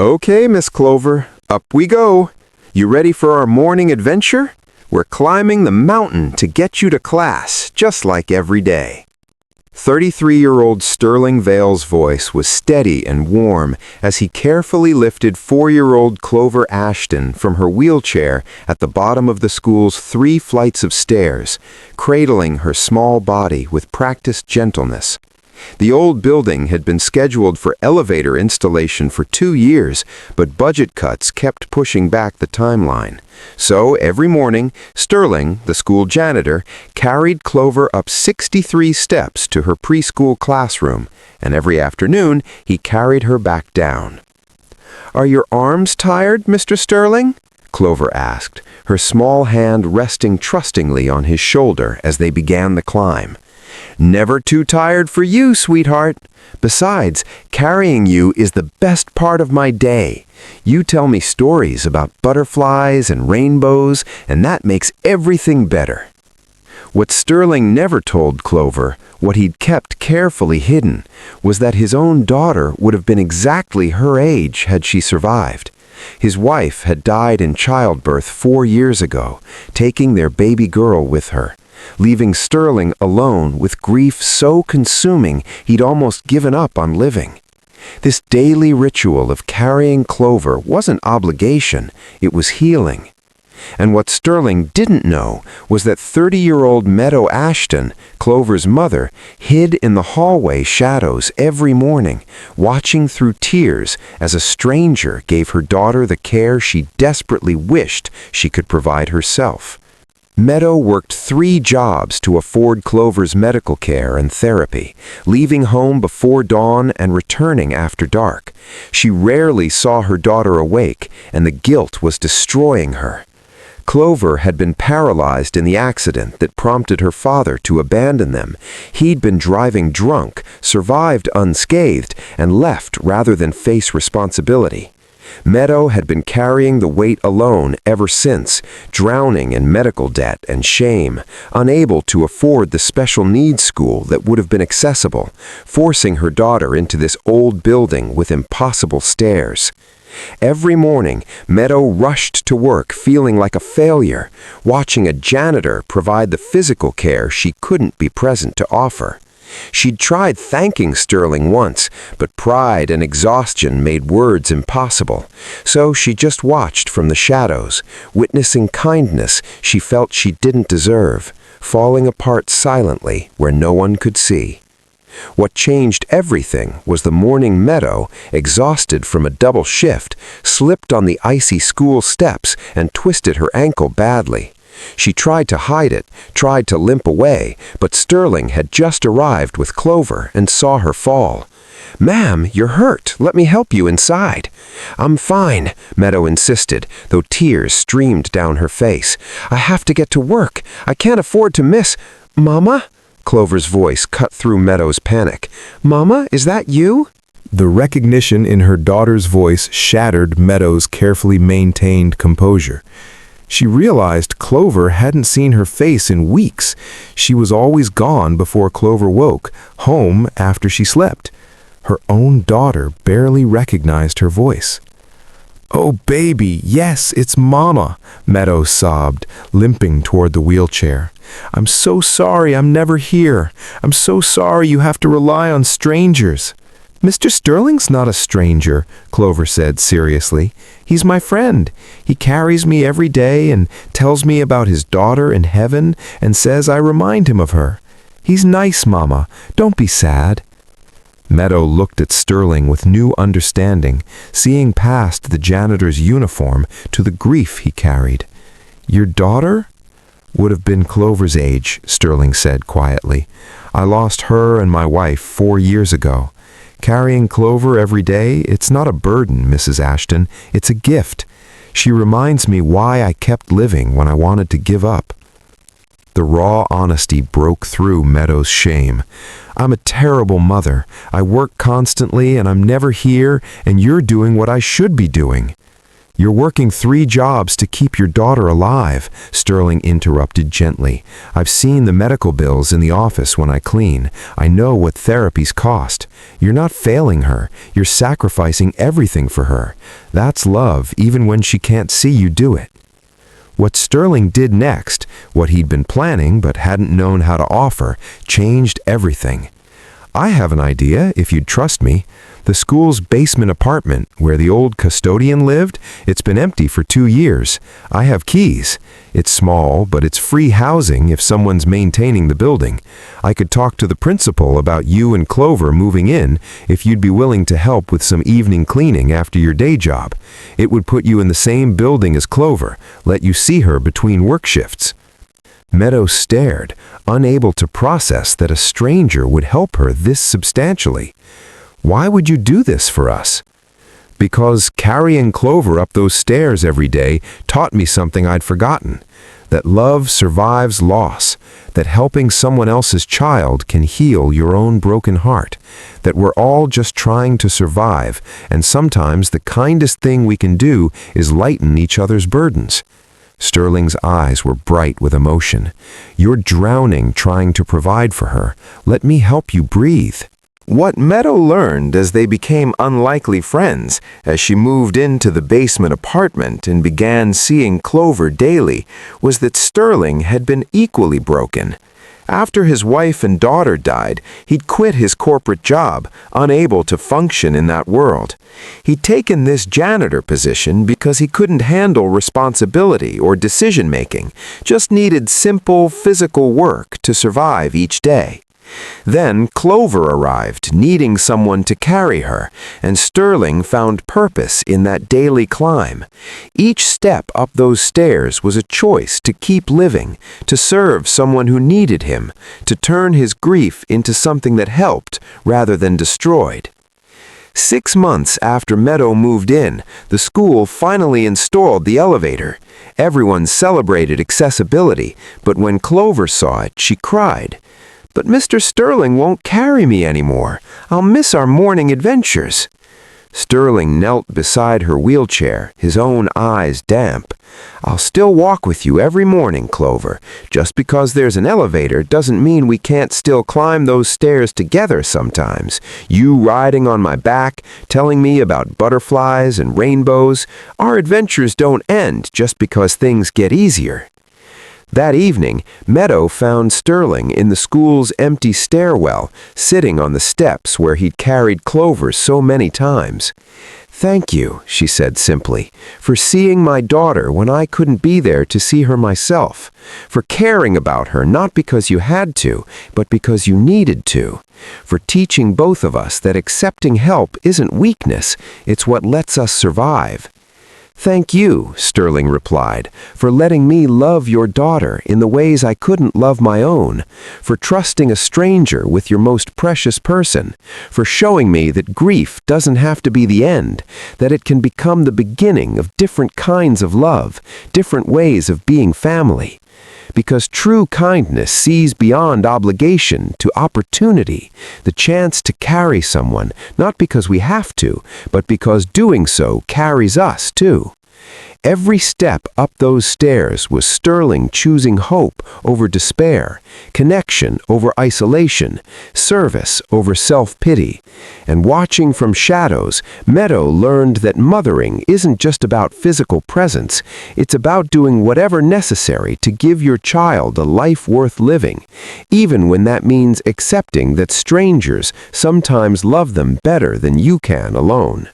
Okay, Miss Clover, up we go. You ready for our morning adventure? We're climbing the mountain to get you to class, just like every day. 33-year-old Sterling Vale's voice was steady and warm as he carefully lifted 4-year-old Clover Ashton from her wheelchair at the bottom of the school's 3 flights of stairs, cradling her small body with practiced gentleness. The old building had been scheduled for elevator installation for 2 years, but budget cuts kept pushing back the timeline. So every morning, Sterling, the school janitor, carried Clover up 63 steps to her preschool classroom, and every afternoon he carried her back down. "Are your arms tired, Mr. Sterling?" Clover asked, her small hand resting trustingly on his shoulder as they began the climb. "Never too tired for you, sweetheart. Besides, carrying you is the best part of my day. You tell me stories about butterflies and rainbows, and that makes everything better." What Sterling never told Clover, what he'd kept carefully hidden, was that his own daughter would have been exactly her age had she survived. His wife had died in childbirth 4 years ago, taking their baby girl with her, leaving Sterling alone with grief so consuming he'd almost given up on living. This daily ritual of carrying Clover wasn't obligation, it was healing. And what Sterling didn't know was that 30-year-old Meadow Ashton, Clover's mother, hid in the hallway shadows every morning, watching through tears as a stranger gave her daughter the care she desperately wished she could provide herself. Meadow worked 3 jobs to afford Clover's medical care and therapy, leaving home before dawn and returning after dark. She rarely saw her daughter awake, and the guilt was destroying her. Clover had been paralyzed in the accident that prompted her father to abandon them. He'd been driving drunk, survived unscathed, and left rather than face responsibility. Meadow had been carrying the weight alone ever since, drowning in medical debt and shame, unable to afford the special needs school that would have been accessible, forcing her daughter into this old building with impossible stairs. Every morning, Meadow rushed to work feeling like a failure, watching a janitor provide the physical care she couldn't be present to offer. She'd tried thanking Sterling once, but pride and exhaustion made words impossible. So she just watched from the shadows, witnessing kindness she felt she didn't deserve, falling apart silently where no one could see. What changed everything was the morning Meadow, exhausted from a double shift, slipped on the icy school steps and twisted her ankle badly. She tried to hide it, tried to limp away, but Sterling had just arrived with Clover and saw her fall. "Ma'am, you're hurt. Let me help you inside." "I'm fine," Meadow insisted, though tears streamed down her face. "I have to get to work. I can't afford to miss—" "Mama?" Clover's voice cut through Meadow's panic. "Mama, is that you?" The recognition in her daughter's voice shattered Meadow's carefully maintained composure. She realized Clover hadn't seen her face in weeks. She was always gone before Clover woke, home after she slept. Her own daughter barely recognized her voice. "Oh, baby, yes, it's Mama," Meadow sobbed, limping toward the wheelchair. "I'm so sorry I'm never here. I'm so sorry you have to rely on strangers." "Mr. Sterling's not a stranger," Clover said seriously. "He's my friend. He carries me every day and tells me about his daughter in heaven and says I remind him of her. He's nice, Mama. Don't be sad." Meadow looked at Sterling with new understanding, seeing past the janitor's uniform to the grief he carried. "Your daughter?" "Would have been Clover's age," Sterling said quietly. "I lost her and my wife 4 years ago. Carrying Clover every day, it's not a burden, Mrs. Ashton. It's a gift. She reminds me why I kept living when I wanted to give up." The raw honesty broke through Meadow's shame. "I'm a terrible mother. I work constantly and I'm never here, and you're doing what I should be doing." "You're working 3 jobs to keep your daughter alive," Sterling interrupted gently. "I've seen the medical bills in the office when I clean. I know what therapies cost. You're not failing her. You're sacrificing everything for her. That's love, even when she can't see you do it." What Sterling did next, what he'd been planning but hadn't known how to offer, changed everything. "I have an idea, if you'd trust me. The school's basement apartment, where the old custodian lived, it's been empty for 2 years. I have keys. It's small, but it's free housing if someone's maintaining the building. I could talk to the principal about you and Clover moving in if you'd be willing to help with some evening cleaning after your day job. It would put you in the same building as Clover, let you see her between work shifts." Meadow stared, unable to process that a stranger would help her this substantially. "Why would you do this for us?" "Because carrying Clover up those stairs every day taught me something I'd forgotten. That love survives loss. That helping someone else's child can heal your own broken heart. That we're all just trying to survive, and sometimes the kindest thing we can do is lighten each other's burdens." Sterling's eyes were bright with emotion. "You're drowning trying to provide for her. Let me help you breathe." What Meadow learned as they became unlikely friends, as she moved into the basement apartment and began seeing Clover daily, was that Sterling had been equally broken. After his wife and daughter died, he'd quit his corporate job, unable to function in that world. He'd taken this janitor position because he couldn't handle responsibility or decision-making, just needed simple physical work to survive each day. Then Clover arrived, needing someone to carry her, and Sterling found purpose in that daily climb. Each step up those stairs was a choice to keep living, to serve someone who needed him, to turn his grief into something that helped rather than destroyed. 6 months after Meadow moved in, the school finally installed the elevator. Everyone celebrated accessibility, but when Clover saw it, she cried. "But Mr. Sterling won't carry me anymore. I'll miss our morning adventures." Sterling knelt beside her wheelchair, his own eyes damp. "I'll still walk with you every morning, Clover. Just because there's an elevator doesn't mean we can't still climb those stairs together sometimes. You riding on my back, telling me about butterflies and rainbows. Our adventures don't end just because things get easier." That evening, Meadow found Sterling in the school's empty stairwell, sitting on the steps where he'd carried Clover so many times. "Thank you," she said simply, "for seeing my daughter when I couldn't be there to see her myself, for caring about her not because you had to, but because you needed to, for teaching both of us that accepting help isn't weakness, it's what lets us survive." "Thank you," Sterling replied, "for letting me love your daughter in the ways I couldn't love my own, for trusting a stranger with your most precious person, for showing me that grief doesn't have to be the end, that it can become the beginning of different kinds of love, different ways of being family. Because true kindness sees beyond obligation to opportunity, the chance to carry someone, not because we have to, but because doing so carries us too." Every step up those stairs was Sterling choosing hope over despair, connection over isolation, service over self-pity. And watching from shadows, Meadow learned that mothering isn't just about physical presence, it's about doing whatever necessary to give your child a life worth living, even when that means accepting that strangers sometimes love them better than you can alone.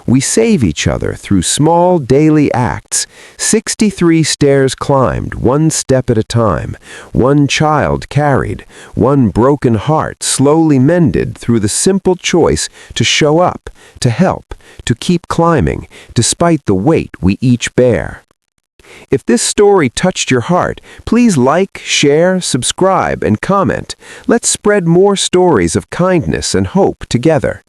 We save each other through small daily acts, 63 stairs climbed, one step at a time, one child carried, one broken heart slowly mended through the simple choice to show up, to help, to keep climbing, despite the weight we each bear. If this story touched your heart, please like, share, subscribe, and comment. Let's spread more stories of kindness and hope together.